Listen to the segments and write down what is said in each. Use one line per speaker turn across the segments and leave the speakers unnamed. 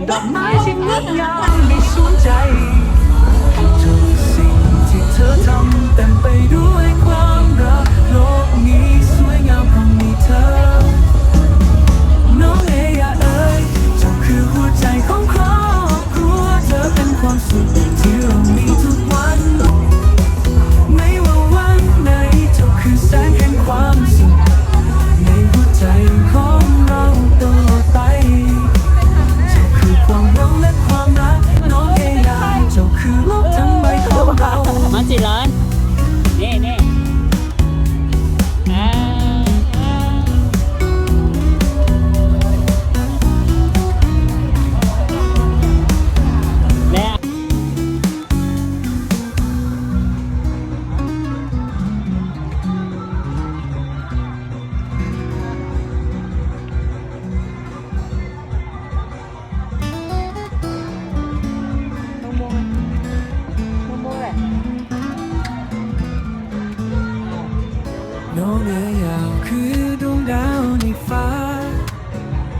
ดอกไม้ที่งดงามในสวนใจทุกสิ่งที่เธอทำเต็มไปด้วยความรักโลกนี้สวยงามเพราะมีเธอน้องเอยาเอ๋ยเจ้าคือหัวใจของครอบครัวเธอเป็นความสุขที่เรามีทุกวันไม่ว่าวันไหนเจ้าคือแสงแห่งความสุขในหัวใจของเราตลอดไปเจ้าคือความหวังและความรักน้องเอยาเจ้าคือโลกทั้งใบของเรา
มันสิร้อนนี่และ
น้องเอ๋ยาวคือดวงดาวในฟ้า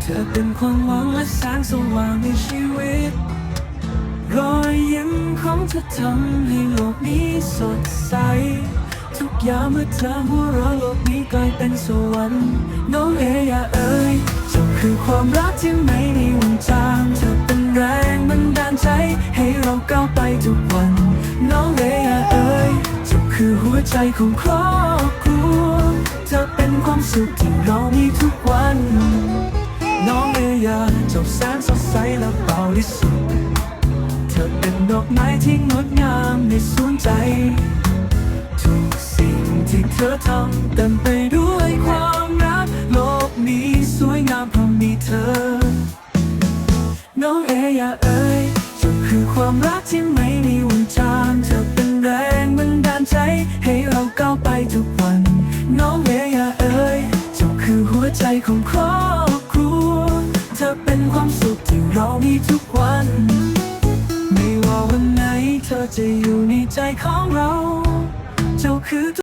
เธอเป็นความหวังและแสงสว่างในชีวิตรอยยิ้มของเธอทำให้โลกนี้สดใสทุกอย่างเมื่อเธอหัวเราะโลกนี้กลายเป็นสวรรค์น้องเอ๋ยเอ๋ยเจ้าคือความรักที่ไม่มีวันจางเธอเป็นแรงบันดาลใจให้เราก้าวไปทุกวันน้องเอ๋ยเอ๋ยเจ้าคือหัวใจของครอบครัวเธอเป็นความสุขที่เรามีทุกวันน้องเอ๋ยเจ้าแสนสดใสและบริสุทธิ์เธอเป็นดอกไม้ที่งดงามในสวนใจทุกสิ่งที่เธอทำเต็มไปด้วยความรักโลกนี้สวยงามเพราะมีเธอน้องเอยเอ๋ยเจ้าคือความรักที่ไม่มีวันจางเธอเป็นแรงบันดาลใจให้เราก้าวไปทุกวันน้องเอยเอ๋ยเจ้าคือหัวใจของครอบครัวเธอเป็นความสุขที่เรามีทุกวันไม่ว่าวันไหนเธอจะอยู่ในใจของเราเจ้าคือ